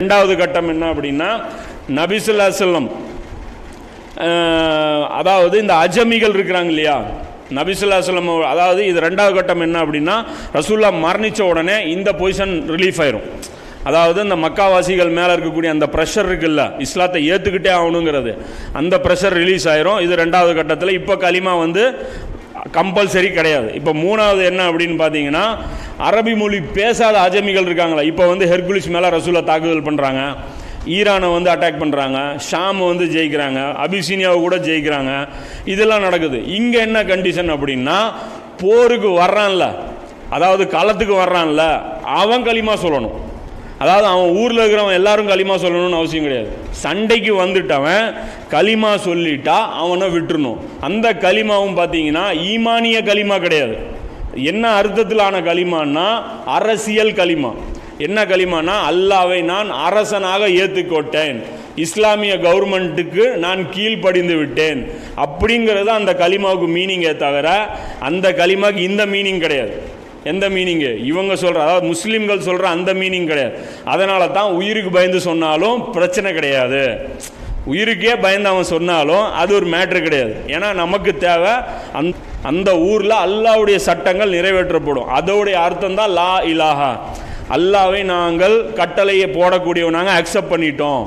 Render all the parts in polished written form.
இரண்டாவது கட்டம் என்ன அப்படின்னா நபி ஸல்லல்லாஹு அலைஹி வஸல்லம் அதாவது இந்த அஜமிகள் இருக்கிறாங்க இல்லையா, நபி ஸல்லல்லாஹு அலைஹி வஸல்லம் அதாவது இது ரெண்டாவது கட்டம் என்ன அப்படின்னா ரசூலுல்லாஹ் மரணித்த உடனே இந்த பொசிஷன் ரிலீஃப் ஆயிரும். அதாவது இந்த மக்காவாசிகள் மேலே இருக்கக்கூடிய அந்த ப்ரெஷர் இருக்குல்ல, இஸ்லாத்தை ஏற்றுக்கிட்டே ஆகணுங்கிறது, அந்த ப்ரெஷர் ரிலீஸ் ஆயிரும். இது ரெண்டாவது கட்டத்தில். இப்போ கலிமா வந்து கம்பல்சரி கிடையாது. இப்போ மூணாவது என்ன அப்படின்னு பார்த்தீங்கன்னா அரபி மொழி பேசாத அஜமிகள் இருக்காங்களா, இப்போ வந்து ஹெர்குலிஸ் மேலே ரசூலை தாக்குதல் பண்ணுறாங்க, ஈரானை வந்து அட்டாக் பண்ணுறாங்க, ஷாம் வந்து ஜெயிக்கிறாங்க, அபிசீனியாவை கூட ஜெயிக்கிறாங்க, இதெல்லாம் நடக்குது. இங்கே என்ன கண்டிஷன் அப்படின்னா போருக்கு வர்றான்ல, அதாவது களத்துக்கு வர்றான்ல, அவன் களிமா சொல்லணும். அதாவது அவன் ஊரில் இருக்கிறவன் எல்லாரும் களிமா சொல்லணும்னு அவசியம் கிடையாது. சண்டைக்கு வந்துட்டவன் களிமா சொல்லிட்டா அவனை விட்டுறணும். அந்த களிமாவும் பார்த்தீங்கன்னா ஈமானிய களிமா கிடையாது. என்ன அர்த்தத்திலான களிமான்னா அரசியல் களிமா. என்ன களிமானா அல்லாவை நான் அரசனாக ஏற்றுக்கொண்டேன், இஸ்லாமிய கவர்மெண்ட்டுக்கு நான் கீழ்ப்படிந்து விட்டேன் அப்படிங்கிறது அந்த களிமாவுக்கு மீனிங்கே தவிர அந்த களிமாவுக்கு இந்த மீனிங் கிடையாது. எந்த மீனிங்கு இவங்க சொல்கிற, அதாவது முஸ்லீம்கள் சொல்கிற அந்த மீனிங் கிடையாது. அதனால தான் உயிருக்கு பயந்து சொன்னாலும் பிரச்சனை கிடையாது. உயிருக்கே பயந்து அவன் சொன்னாலும் அது ஒரு மேட்ரு கிடையாது. ஏன்னா நமக்கு தேவை அந்த ஊரில் அல்லாஹ்வுடைய சட்டங்கள் நிறைவேற்றப்படும். அதோடைய அர்த்தம் தான் லா இலாஹா, அல்லாவை நாங்கள் கட்டளையை போடக்கூடியவன், நாங்கள் அக்செப்ட் பண்ணிட்டோம்,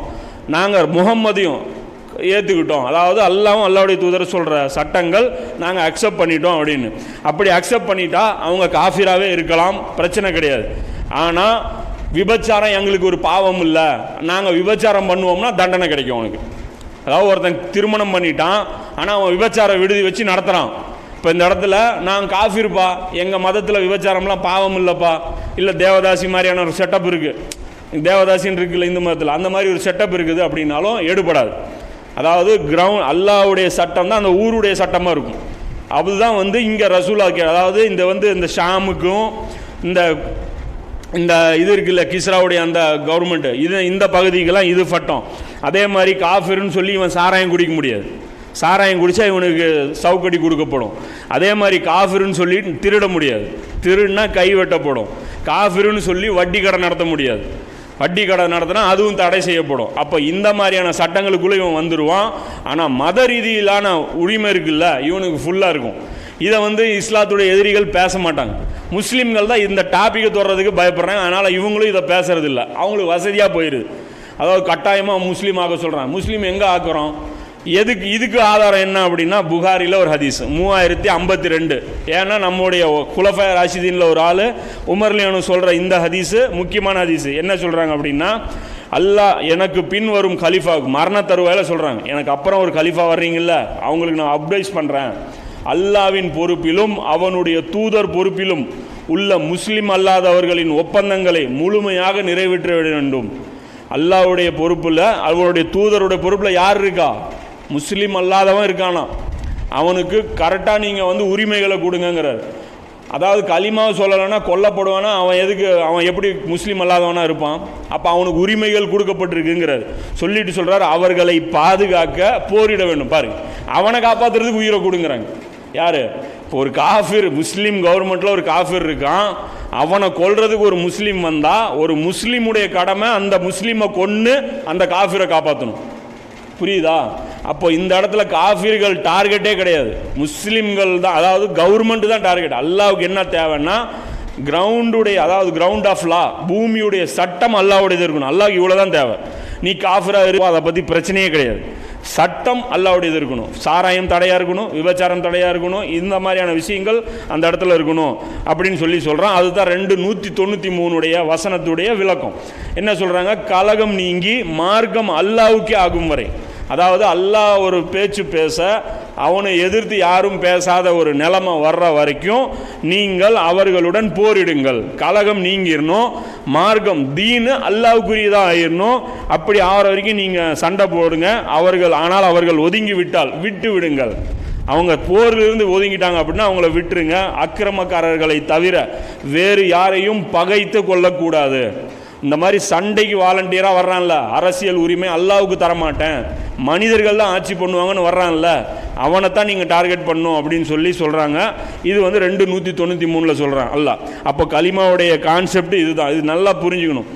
நாங்கள் முகம்மதையும் ஏற்றுக்கிட்டோம், அதாவது அல்லாவும் அல்லாவுடைய தூதர் சொல்கிற சட்டங்கள் நாங்கள் அக்செப்ட் பண்ணிட்டோம் அப்படின்னு. அப்படி அக்செப்ட் பண்ணிட்டா அவங்க காஃபிராகவே இருக்கலாம், பிரச்சனை கிடையாது. ஆனால் விபச்சாரம் எங்களுக்கு ஒரு பாவம் இல்லை, நாங்கள் விபச்சாரம் பண்ணுவோம்னா தண்டனை கிடைக்கும் அவனுக்கு. அதாவது ஒருத்தன் திருமணம் பண்ணிட்டான், ஆனால் அவன் விபச்சார விடுதி வச்சு நடத்துகிறான். இப்போ இந்த இடத்துல நான் காஃபிருப்பா, எங்கள் மதத்தில் விபச்சாரம்லாம் பாவம் இல்லைப்பா, இல்லை தேவதாசி மாதிரியான ஒரு செட்டப் இருக்குது, தேவதாசின்னு இருக்குல்ல இந்து மதத்தில், அந்த மாதிரி ஒரு செட்டப் இருக்குது அப்படின்னாலும் எடுபடாது. அதாவது அல்லாஹ்வுடைய சட்டம் தான் அந்த ஊருடைய சட்டமாக இருக்கும். அதுதான் வந்து இங்கே ரசூலுல்லாஹ் அதாவது இந்த ஷாமுக்கும் இந்த இது இருக்குல்ல கிஸ்ராவுடைய அந்த கவர்மெண்ட்டு, இந்த பகுதிக்கெல்லாம் இது சட்டம். அதே மாதிரி காஃபிர்னு சொல்லி இவன் சாராயம் குடிக்க முடியாது, சாராயம் குடித்தா இவனுக்கு சவுக்கடி கொடுக்கப்படும். அதே மாதிரி காஃபிர்னு சொல்லி திருட முடியாது, திருடுனா கை வெட்டப்படும். காஃபிர்னு சொல்லி வட்டி கடை நடத்த முடியாது, வட்டி கடை நடத்தினா அதுவும் தடை செய்யப்படும். அப்போ இந்த மாதிரியான சட்டங்களுக்குள்ளே இவன் வந்துடுவான். ஆனால் மத ரீதியிலான உரிமை இருக்குல்ல இவனுக்கு ஃபுல்லாக இருக்கும். இதை வந்து இஸ்லாத்துடைய எதிரிகள் பேச மாட்டாங்க. முஸ்லீம்கள் தான் இந்த டாப்பிக்கை தொடர்றதுக்கு பயப்படுறாங்க. அதனால் இவங்களும் இதை பேசுறது இல்லை, அவங்களுக்கு வசதியாக போயிடுது. அதாவது கட்டாயமாக முஸ்லீம் ஆக சொல்கிறாங்க. முஸ்லீம் எங்கே ஆக்குறோம், இதுக்கு ஆதாரம் என்ன அப்படின்னா புகாரியில் ஒரு ஹதீஸ் 3052. ஏன்னா நம்முடைய குலஃபா ராஷிதீனில் ஒரு ஆள் உமர்லியானு சொல்கிற இந்த ஹதீஸு முக்கியமான ஹதீஸு. என்ன சொல்கிறாங்க அப்படின்னா அல்லாஹ் எனக்கு பின் வரும் கலிஃபாவுக்கு மரண தருவாயில் சொல்கிறாங்க, எனக்கு அப்புறம் ஒரு கலிஃபா வர்றீங்கல்ல அவங்களுக்கு நான் அட்வைஸ் பண்ணுறேன், அல்லாவின் பொறுப்பிலும் அவனுடைய தூதர் பொறுப்பிலும் உள்ள முஸ்லீம் அல்லாதவர்களின் ஒப்பந்தங்களை முழுமையாக நிறைவேற்ற வேண்டும். அல்லாஹ்வுடைய பொறுப்பில் அவனுடைய தூதருடைய பொறுப்பில் யார் இருக்கா, முஸ்லீம் அல்லாதவன் இருக்கானா, அவனுக்கு கரெக்டாக நீங்கள் வந்து உரிமைகளை கொடுங்கிறார். அதாவது களிமாவை சொல்லலைன்னா கொல்லப்படுவானா, அவன் எப்படி முஸ்லீம் அல்லாதவனாக இருப்பான், அப்போ அவனுக்கு உரிமைகள் கொடுக்கப்பட்டிருக்குங்கிறார். சொல்லிட்டு சொல்கிறார் அவர்களை பாதுகாக்க போரிட வேண்டும். பாருங்க, அவனை காப்பாற்றுறதுக்கு உயிரை கொடுங்கிறாங்க. யார், இப்போ ஒரு காஃபிர் முஸ்லீம் கவர்மெண்ட்டில் ஒரு காஃபிர் இருக்கான், அவனை கொல்றதுக்கு ஒரு முஸ்லீம் வந்தால் ஒரு முஸ்லீமுடைய கடமை அந்த முஸ்லீமை கொன்று அந்த காஃபிரை காப்பாற்றணும். புரியுதா? அப்போ இந்த இடத்துல காஃபிர்கள் டார்கெட்டே கிடையாது, முஸ்லீம்கள் தான், அதாவது கவர்மெண்ட் தான் டார்கெட். அல்லாவுக்கு என்ன தேவைன்னா கிரவுண்டுடைய, அதாவது கிரவுண்ட் ஆஃப் லா, பூமியுடைய சட்டம் அல்லாவுடையது இருக்கணும். அல்லாவுக்கு இவ்வளோ தான் தேவை. நீ காஃபிராக இருக்கும் அதை பற்றி பிரச்சனையே கிடையாது. சட்டம் அல்லாவுடையது இருக்கணும், சாராயம் தடையாக இருக்கணும், விபச்சாரம் தடையாக இருக்கணும், இந்த மாதிரியான விஷயங்கள் அந்த இடத்துல இருக்கணும் அப்படின்னு சொல்கிறான். அதுதான் 293 வசனத்துடைய விளக்கம். என்ன சொல்கிறாங்க, கலகம் நீங்கி மார்க்கம் அல்லாவுக்கே ஆகும் வரை, அதாவது அல்லாஹ் ஒரு பேச்சு பேச அவனை எதிர்த்து யாரும் பேசாத ஒரு நிலைமை வர்ற வரைக்கும் நீங்கள் அவர்களுடன் போரிடுங்கள். கலகம் நீங்கிடணும், மார்க்கம் தீனு அல்லாஹ்வுக்குரியதாக ஆயிடணும். அப்படி ஆகிற வரைக்கும் நீங்கள் சண்டை போடுங்க. ஆனால் அவர்கள் ஒதுங்கி விட்டால் விட்டு விடுங்கள். அவங்க போரிலிருந்து ஒதுங்கிட்டாங்க அப்படின்னா அவங்கள விட்டுருங்க. அக்கிரமக்காரர்களை தவிர வேறு யாரையும் பகைத்து கொள்ளக்கூடாது. இந்த மாதிரி சண்டைக்கு வாலண்டியராக வர்றான்ல, அரசியல் உரிமை அல்லாவுக்கு தரமாட்டேன், மனிதர்கள் தான் ஆட்சி பண்ணுவாங்கன்னு வர்றான்ல, அவனைத்தான் நீங்கள் டார்கெட் பண்ணணும் அப்படின்னு சொல்கிறாங்க. இது வந்து 293 சொல்கிறான் அல்லாஹ். அப்போ கலிமாவுடைய கான்செப்ட் இதுதான். இது நல்லா புரிஞ்சுக்கணும்.